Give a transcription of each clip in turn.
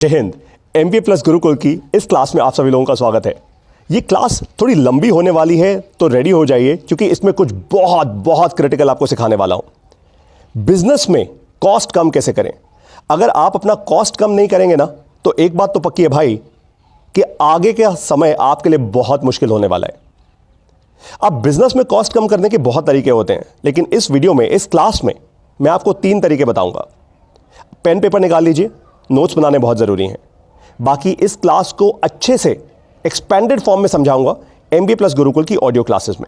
जय Hind. MBA plus Gurukul की इस क्लास में आप सभी लोगों का स्वागत है। ये क्लास थोड़ी लंबी होने वाली है तो रेडी हो जाइए, क्योंकि इसमें कुछ बहुत बहुत क्रिटिकल आपको सिखाने वाला हूं। बिजनेस में कॉस्ट कम कैसे करें। अगर आप अपना कॉस्ट कम नहीं करेंगे ना, तो एक बात तो पक्की है भाई कि आगे का समय आपके लिए बहुत मुश्किल होने वाला है। अब बिजनेस में कॉस्ट कम करने के बहुत तरीके होते हैं, लेकिन इस वीडियो में, इस क्लास में मैं आपको 3 तरीके बताऊंगा। पेन पेपर निकाल लीजिए, नोट्स बनाने बहुत ज़रूरी हैं। बाकी इस क्लास को अच्छे से एक्सपेंडेड फॉर्म में समझाऊंगा MBA प्लस गुरुकुल की ऑडियो क्लासेस में।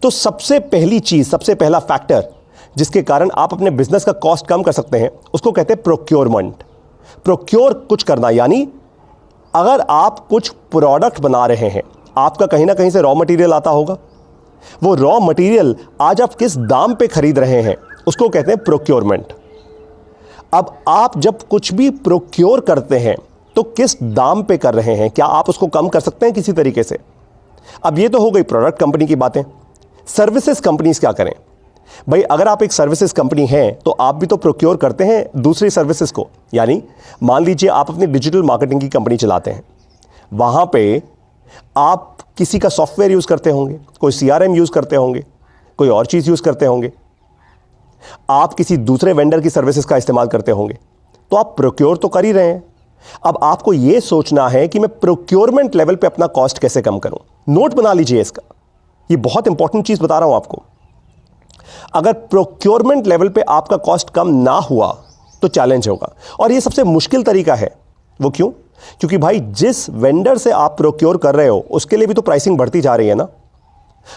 तो सबसे पहली चीज़, सबसे पहला फैक्टर जिसके कारण आप अपने बिजनेस का कॉस्ट कम कर सकते हैं, उसको कहते हैं प्रोक्योरमेंट। प्रोक्योर कुछ करना, यानी अगर आप कुछ प्रोडक्ट बना रहे हैं, आपका कहीं ना कहीं से रॉ मटेरियल आता होगा। वो रॉ मटेरियल आज आप किस दाम पे खरीद रहे हैं, उसको कहते हैं प्रोक्योरमेंट। अब आप जब कुछ भी प्रोक्योर करते हैं तो किस दाम पे कर रहे हैं, क्या आप उसको कम कर सकते हैं किसी तरीके से। अब ये तो हो गई प्रोडक्ट कंपनी की बातें। सर्विसेज कंपनीज क्या करें भाई। अगर आप एक सर्विसेज कंपनी हैं तो आप भी तो प्रोक्योर करते हैं दूसरी सर्विसेज को। यानी मान लीजिए आप अपनी डिजिटल मार्केटिंग की कंपनी चलाते हैं, वहां पे आप किसी का सॉफ्टवेयर यूज करते होंगे, कोई CRM यूज करते होंगे, कोई और चीज यूज करते होंगे, आप किसी दूसरे वेंडर की सर्विसेज का इस्तेमाल करते होंगे, तो आप प्रोक्योर तो कर ही रहे हैं। अब आपको यह सोचना है कि मैं प्रोक्योरमेंट लेवल पे अपना कॉस्ट कैसे कम करूं। नोट बना लीजिए इसका, यह बहुत इंपॉर्टेंट चीज बता रहा हूं आपको। अगर प्रोक्योरमेंट लेवल पे आपका कॉस्ट कम ना हुआ तो चैलेंज होगा, और यह सबसे मुश्किल तरीका है। वो क्यों? क्योंकि भाई जिस वेंडर से आप प्रोक्योर कर रहे हो उसके लिए भी तो प्राइसिंग बढ़ती जा रही है ना।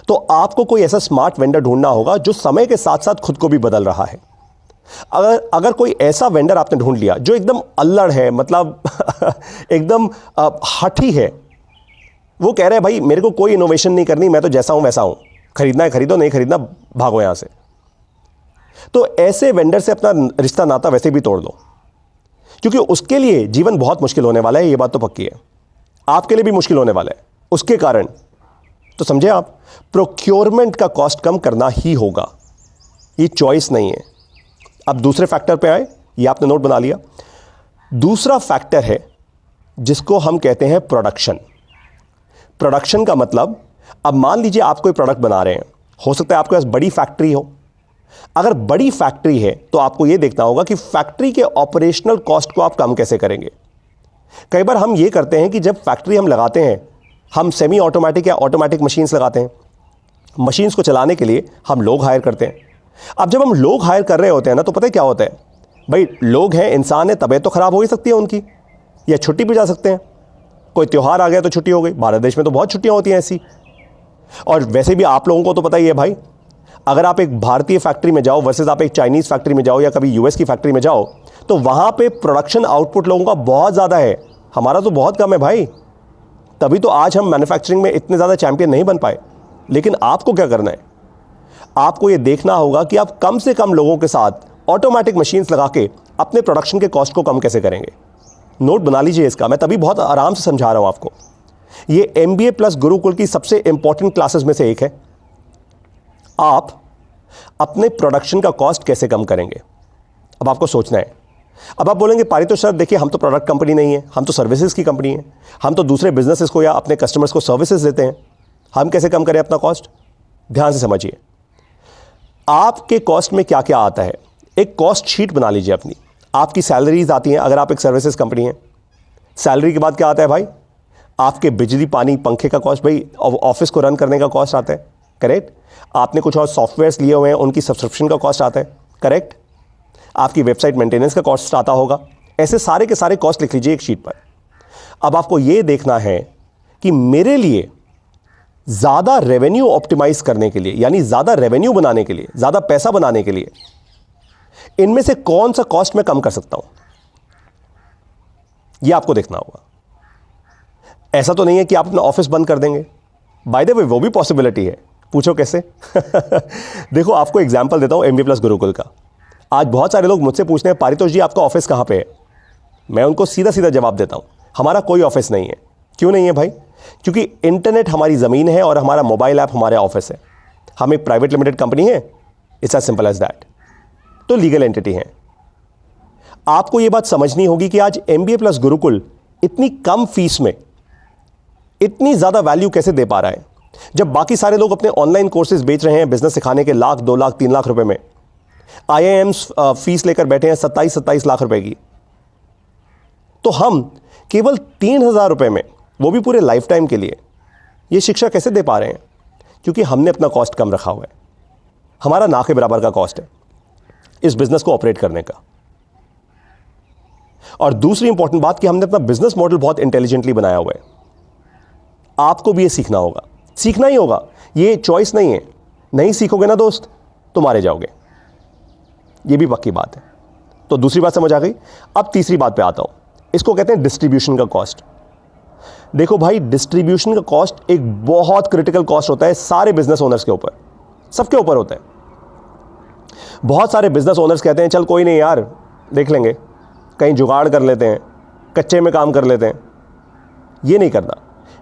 तो आपको कोई ऐसा स्मार्ट वेंडर ढूंढना होगा जो समय के साथ साथ खुद को भी बदल रहा है। अगर कोई ऐसा वेंडर आपने ढूंढ लिया जो एकदम अल्लड़ है, मतलब एकदम हठी है, वो कह रहे हैं भाई मेरे को कोई इनोवेशन नहीं करनी, मैं तो जैसा हूं वैसा हूं, खरीदना है खरीदो, नहीं खरीदना भागो यहां से, तो ऐसे वेंडर से अपना रिश्ता नाता वैसे भी तोड़ दो, क्योंकि उसके लिए जीवन बहुत मुश्किल होने वाला है। ये बात तो पक्की है, आपके लिए भी मुश्किल होने वाला है उसके कारण। तो समझे आप, प्रोक्योरमेंट का कॉस्ट कम करना ही होगा, ये चॉइस नहीं है। अब दूसरे फैक्टर पे आए, ये आपने नोट बना लिया। दूसरा फैक्टर है जिसको हम कहते हैं प्रोडक्शन। प्रोडक्शन का मतलब, अब मान लीजिए आप कोई प्रोडक्ट बना रहे हैं, हो सकता है आपके पास बड़ी फैक्ट्री हो। अगर बड़ी फैक्ट्री है तो आपको यह देखना होगा कि फैक्ट्री के ऑपरेशनल कॉस्ट को आप कम कैसे करेंगे। कई बार हम ये करते हैं कि जब फैक्ट्री हम लगाते हैं, हम सेमी ऑटोमेटिक या ऑटोमेटिक मशीन्स लगाते हैं। मशीन्स को चलाने के लिए हम लोग हायर करते हैं। अब जब हम लोग हायर कर रहे होते हैं ना, तो पता है क्या होता है भाई, लोग हैं, इंसान है, तबीयत तो खराब हो ही सकती है उनकी, या छुट्टी भी जा सकते हैं। कोई त्यौहार आ गया तो छुट्टी हो गई। भारत देश में तो बहुत छुट्टियां होती हैं ऐसी। और वैसे भी आप लोगों को तो पता ही है भाई, अगर आप एक भारतीय फैक्ट्री में जाओ वर्सेस आप एक चाइनीज फैक्ट्री में जाओ या कभी US की फैक्ट्री में जाओ, तो वहां पे प्रोडक्शन आउटपुट लोगों का बहुत ज़्यादा है, हमारा तो बहुत कम है भाई। तभी तो आज हम मैन्युफैक्चरिंग में इतने ज़्यादा चैंपियन नहीं बन पाए। लेकिन आपको क्या करना है, आपको यह देखना होगा कि आप कम से कम लोगों के साथ ऑटोमेटिक मशीन्स लगा के अपने प्रोडक्शन के कॉस्ट को कम कैसे करेंगे। नोट बना लीजिए इसका, मैं तभी बहुत आराम से समझा रहा हूं आपको। यह MBA प्लस गुरुकुल की सबसे इंपॉर्टेंट क्लासेस में से एक है। आप अपने प्रोडक्शन का कॉस्ट कैसे कम करेंगे, अब आपको सोचना है। अब आप बोलेंगे पारितोष सर देखिए, हम तो प्रोडक्ट कंपनी नहीं है, हम तो सर्विसेज की कंपनी है, हम तो दूसरे बिजनेसेस को या अपने कस्टमर्स को सर्विसेज देते हैं, हम कैसे कम करें अपना कॉस्ट। ध्यान से समझिए, आपके कॉस्ट में क्या क्या आता है। एक कॉस्ट शीट बना लीजिए अपनी। आपकी सैलरीज आती हैं अगर आप एक सर्विसेज कंपनी है। सैलरी के बाद क्या आता है भाई, आपके बिजली पानी पंखे का कॉस्ट, भाई ऑफिस को रन करने का कॉस्ट आता है, करेक्ट। आपने कुछ और सॉफ्टवेयर्स लिए हुए हैं, उनकी सब्सक्रिप्शन का कॉस्ट आता है, करेक्ट। आपकी वेबसाइट मेंटेनेंस का कॉस्ट आता होगा। ऐसे सारे के सारे कॉस्ट लिख लीजिए एक शीट पर। अब आपको यह देखना है कि मेरे लिए ज्यादा रेवेन्यू ऑप्टिमाइज करने के लिए, यानी ज्यादा रेवेन्यू बनाने के लिए, ज्यादा पैसा बनाने के लिए, इनमें से कौन सा कॉस्ट मैं कम कर सकता हूं, यह आपको देखना होगा। ऐसा तो नहीं है कि आप अपना ऑफिस बंद कर देंगे। बाय द वे वो भी पॉसिबिलिटी है, पूछो कैसे। देखो आपको एग्जांपल देता हूं MBA प्लस गुरुकुल का। आज बहुत सारे लोग मुझसे पूछते हैं पारितोष जी आपका ऑफिस कहां पे है। मैं उनको सीधा सीधा जवाब देता हूं, हमारा कोई ऑफिस नहीं है। क्यों नहीं है भाई? क्योंकि इंटरनेट हमारी ज़मीन है और हमारा मोबाइल ऐप हमारा ऑफिस है। हम एक प्राइवेट लिमिटेड कंपनी है, it's as simple as that. तो लीगल एंटिटी है। आपको यह बात समझनी होगी कि आज MBA प्लस गुरुकुल इतनी कम फीस में इतनी ज्यादा वैल्यू कैसे दे पा रहा है, जब बाकी सारे लोग अपने ऑनलाइन कोर्सेज बेच रहे हैं बिजनेस सिखाने के लाख, 2 लाख, 3 लाख रुपए में। IIMs फीस लेकर बैठे हैं 27 लाख रुपए की, तो हम केवल 3,000 रुपए में, वो भी पूरे लाइफ टाइम के लिए, ये शिक्षा कैसे दे पा रहे हैं? क्योंकि हमने अपना कॉस्ट कम रखा हुआ है। हमारा ना के बराबर का कॉस्ट है इस बिजनेस को ऑपरेट करने का। और दूसरी इंपॉर्टेंट बात कि हमने अपना बिजनेस मॉडल बहुत इंटेलिजेंटली बनाया हुआ है। आपको भी ये सीखना होगा, सीखना ही होगा, ये चॉइस नहीं है। नहीं सीखोगे ना दोस्त तो मारे जाओगे, ये भी पक्की बात है। तो दूसरी बात समझ आ गई। अब तीसरी बात पे आता हूं, इसको कहते हैं डिस्ट्रीब्यूशन का कॉस्ट। देखो भाई, डिस्ट्रीब्यूशन का कॉस्ट एक बहुत क्रिटिकल कॉस्ट होता है सारे बिजनेस ओनर्स के ऊपर, सबके ऊपर होता है। बहुत सारे बिजनेस ओनर्स कहते हैं चल कोई नहीं यार, देख लेंगे, कहीं जुगाड़ कर लेते हैं, कच्चे में काम कर लेते हैं। ये नहीं करना।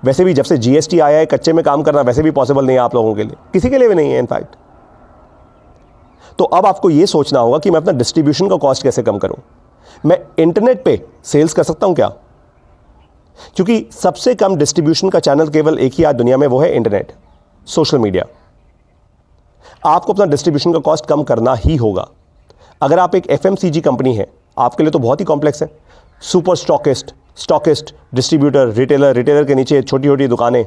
वैसे भी जब से GST आया है, कच्चे में काम करना वैसे भी पॉसिबल नहीं है आप लोगों के लिए, किसी के लिए भी नहीं है इनफैक्ट। तो अब आपको यह सोचना होगा कि मैं अपना डिस्ट्रीब्यूशन का कॉस्ट कैसे कम करूं। मैं इंटरनेट पे सेल्स कर सकता हूं क्या? क्योंकि सबसे कम डिस्ट्रीब्यूशन का चैनल केवल एक ही आज दुनिया में, वो है इंटरनेट, सोशल मीडिया। आपको अपना डिस्ट्रीब्यूशन का कॉस्ट कम करना ही होगा। अगर आप एक FMCG कंपनी है, आपके लिए तो बहुत ही कॉम्प्लेक्स है। सुपर स्टॉकिस्ट, डिस्ट्रीब्यूटर, रिटेलर के नीचे छोटी छोटी दुकानें।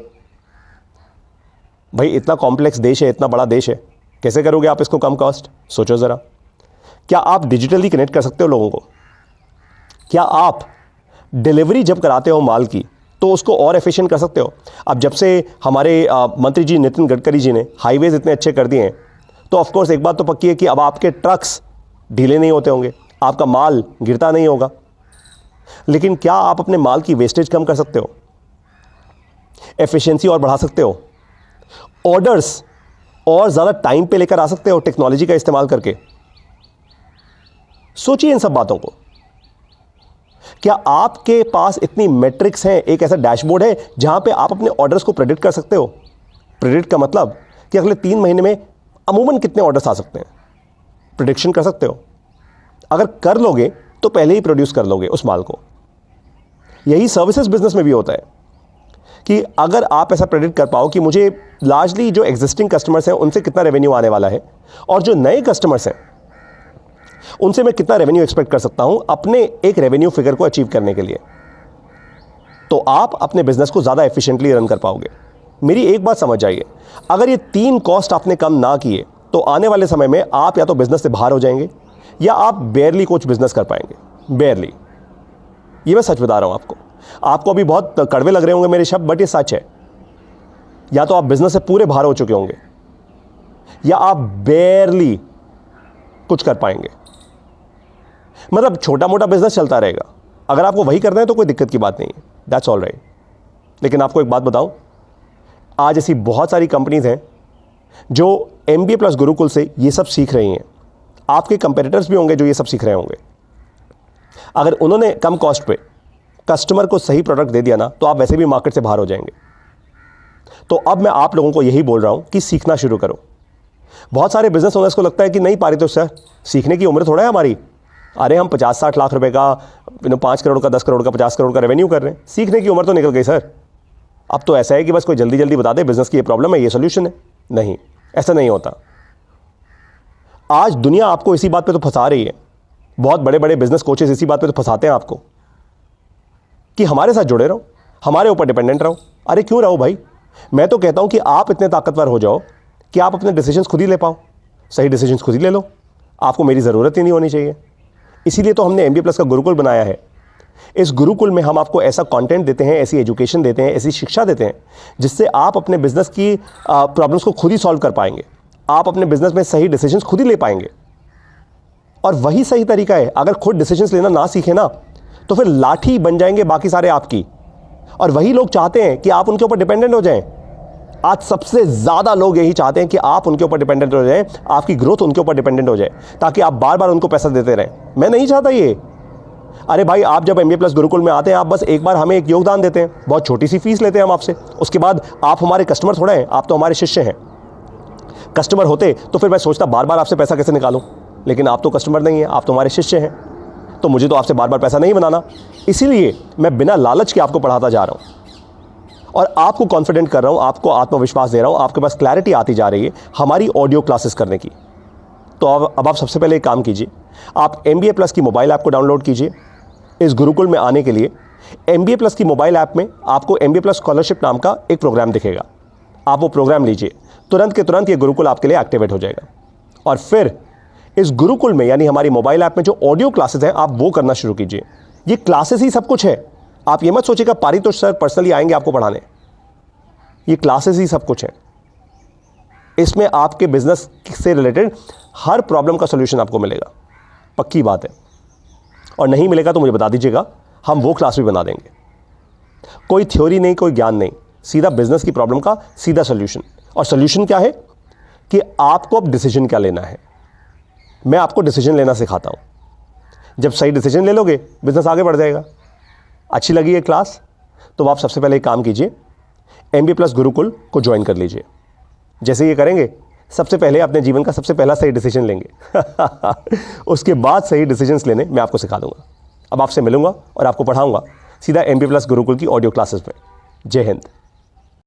भाई इतना कॉम्प्लेक्स देश है, इतना बड़ा देश है, कैसे करोगे आप इसको कम कॉस्ट? सोचो ज़रा। क्या आप डिजिटली कनेक्ट कर सकते हो लोगों को? क्या आप डिलीवरी जब कराते हो माल की तो उसको और एफिशिएंट कर सकते हो? अब जब से हमारे मंत्री जी नितिन गडकरी जी ने हाईवेज इतने अच्छे कर दिए हैं, तो ऑफकोर्स एक बात तो पक्की है कि अब आपके ट्रक्स ढीले नहीं होते होंगे, आपका माल गिरता नहीं होगा। लेकिन क्या आप अपने माल की वेस्टेज कम कर सकते हो? एफिशिएंसी और बढ़ा सकते हो? ऑर्डर्स और ज़्यादा टाइम पे लेकर आ सकते हो टेक्नोलॉजी का इस्तेमाल करके? सोचिए इन सब बातों को। क्या आपके पास इतनी मैट्रिक्स हैं, एक ऐसा डैशबोर्ड है जहां पे आप अपने ऑर्डर्स को प्रेडिक्ट कर सकते हो? प्रेडिक्ट का मतलब कि अगले 3 महीने में अमूमन कितने ऑर्डर्स आ सकते हैं, प्रेडिक्शन कर सकते हो। अगर कर लोगे तो पहले ही प्रोड्यूस कर लोगे उस माल को। यही सर्विसेज बिजनेस में भी होता है कि अगर आप ऐसा प्रेडिक्ट कर पाओ कि मुझे लार्जली जो एग्जिस्टिंग कस्टमर्स हैं उनसे कितना रेवेन्यू आने वाला है, और जो नए कस्टमर्स हैं उनसे मैं कितना रेवेन्यू एक्सपेक्ट कर सकता हूं अपने एक रेवेन्यू फिगर को अचीव करने के लिए, तो आप अपने बिजनेस को ज़्यादा एफिशिएंटली रन कर पाओगे। मेरी एक बात समझ जाइए, अगर ये 3 कॉस्ट आपने कम ना किए तो आने वाले समय में आप या तो बिजनेस से बाहर हो जाएंगे या आप बेयरली कुछ बिजनेस कर पाएंगे, बेयरली। ये मैं सच बता रहा हूं आपको। आपको अभी बहुत कड़वे लग रहे होंगे मेरे शब्द, बट ये सच है। या तो आप बिजनेस से पूरे बाहर हो चुके होंगे या आप बेयरली कुछ कर पाएंगे। मतलब छोटा मोटा बिजनेस चलता रहेगा, अगर आपको वही करना है तो कोई दिक्कत की बात नहीं है, दैट्स ऑल राइट। लेकिन आपको एक बात बताऊं, आज ऐसी बहुत सारी कंपनीज हैं जो MBA प्लस गुरुकुल से ये सब सीख रही हैं। आपके कंपेटिटर्स भी होंगे जो ये सब सीख रहे होंगे। अगर उन्होंने कम कॉस्ट पे कस्टमर को सही प्रोडक्ट दे दिया ना, तो आप वैसे भी मार्केट से बाहर हो जाएंगे। तो अब मैं आप लोगों को यही बोल रहा हूं कि सीखना शुरू करो। बहुत सारे बिजनेस ओनर्स को लगता है कि नहीं पारितोष सर, सीखने की उम्र थोड़ा है हमारी। अरे हम 50-60 लाख रुपए का, 5 करोड़ का, 10 करोड़ का, 50 करोड़ का रेवेन्यू कर रहे हैं, सीखने की उम्र तो निकल गई सर। अब तो ऐसा है कि बस कोई जल्दी जल्दी बता दे बिजनेस की ये प्रॉब्लम है, ये सोल्यूशन है। नहीं, ऐसा नहीं होता। आज दुनिया आपको इसी बात पे तो फंसा रही है, बहुत बड़े बड़े बिजनेस कोचेस इसी बात पे तो फंसाते हैं आपको कि हमारे साथ जुड़े रहो, हमारे ऊपर डिपेंडेंट रहो। अरे क्यों रहो भाई? मैं तो कहता हूं कि आप इतने ताकतवर हो जाओ कि आप अपने डिसीजंस खुद ही ले पाओ, सही डिसीजंस खुद ही ले लो, आपको मेरी ज़रूरत ही नहीं होनी चाहिए। इसीलिए तो हमने MBA प्लस का गुरुकुल बनाया है। इस गुरुकुल में हम आपको ऐसा कंटेंट देते हैं, ऐसी एजुकेशन देते हैं, ऐसी शिक्षा देते हैं जिससे आप अपने बिजनेस की प्रॉब्लम्स को खुद ही सॉल्व कर पाएंगे, आप अपने बिजनेस में सही डिसीजंस खुद ही ले पाएंगे। और वही सही तरीका है। अगर खुद डिसीजंस लेना ना सीखे ना, तो फिर लाठी बन जाएंगे बाकी सारे आपकी, और वही लोग चाहते हैं कि आप उनके ऊपर डिपेंडेंट हो जाएं। आज सबसे ज़्यादा लोग यही चाहते हैं कि आप उनके ऊपर डिपेंडेंट हो जाएं, आपकी ग्रोथ उनके ऊपर डिपेंडेंट हो जाए, ताकि आप बार बार उनको पैसा देते रहें। मैं नहीं चाहता ये। अरे भाई, आप जब MBA प्लस गुरुकुल में आते हैं, आप बस एक बार हमें एक योगदान देते हैं, बहुत छोटी सी फीस लेते हैं हम आपसे, उसके बाद आप हमारे कस्टमर थोड़े हैं, आप तो हमारे शिष्य हैं। कस्टमर होते तो फिर मैं सोचता बार बार आपसे पैसा कैसे निकालूं, लेकिन आप तो कस्टमर नहीं है, आप तो हमारे शिष्य हैं। तो मुझे तो आपसे बार बार पैसा नहीं बनाना, इसीलिए मैं बिना लालच के आपको पढ़ाता जा रहा हूँ और आपको कॉन्फिडेंट कर रहा हूँ, आपको आत्मविश्वास दे रहा हूँ, आपके पास क्लैरिटी आती जा रही है हमारी ऑडियो क्लासेस करने की। तो अब आप सबसे पहले एक काम कीजिए, आप MBA प्लस की मोबाइल ऐप को डाउनलोड कीजिए। इस गुरुकुल में आने के लिए MBA प्लस की मोबाइल ऐप में आपको MBA प्लस स्कॉलरशिप नाम का एक प्रोग्राम दिखेगा। आप वो प्रोग्राम लीजिए, तुरंत के तुरंत ये गुरुकुल आपके लिए एक्टिवेट हो जाएगा और फिर इस गुरुकुल में यानी हमारी मोबाइल ऐप में जो ऑडियो क्लासेस हैं आप वो करना शुरू कीजिए। ये क्लासेस ही सब कुछ है। आप ये मत सोचिएगा पारितोष सर पर्सनली आएंगे आपको पढ़ाने, ये क्लासेस ही सब कुछ है। इसमें आपके बिजनेस से रिलेटेड हर प्रॉब्लम का सॉल्यूशन आपको मिलेगा, पक्की बात है। और नहीं मिलेगा तो मुझे बता दीजिएगा, हम वो क्लास भी बना देंगे। कोई थ्योरी नहीं, कोई ज्ञान नहीं, सीधा बिजनेस की प्रॉब्लम का सीधा सॉल्यूशन। और सॉल्यूशन क्या है कि आपको अब डिसीजन क्या लेना है। मैं आपको डिसीजन लेना सिखाता हूं। जब सही डिसीजन ले लोगे बिजनेस आगे बढ़ जाएगा। अच्छी लगी ये क्लास तो आप सबसे पहले एक काम कीजिए, MBA प्लस गुरुकुल को ज्वाइन कर लीजिए। जैसे ये करेंगे सबसे पहले अपने जीवन का सबसे पहला सही डिसीजन लेंगे उसके बाद सही डिसीजंस लेने मैं आपको सिखा दूंगा। अब आपसे मिलूंगा और आपको पढ़ाऊंगा सीधा MBA प्लस गुरुकुल की ऑडियो क्लासेस में। जय हिंद।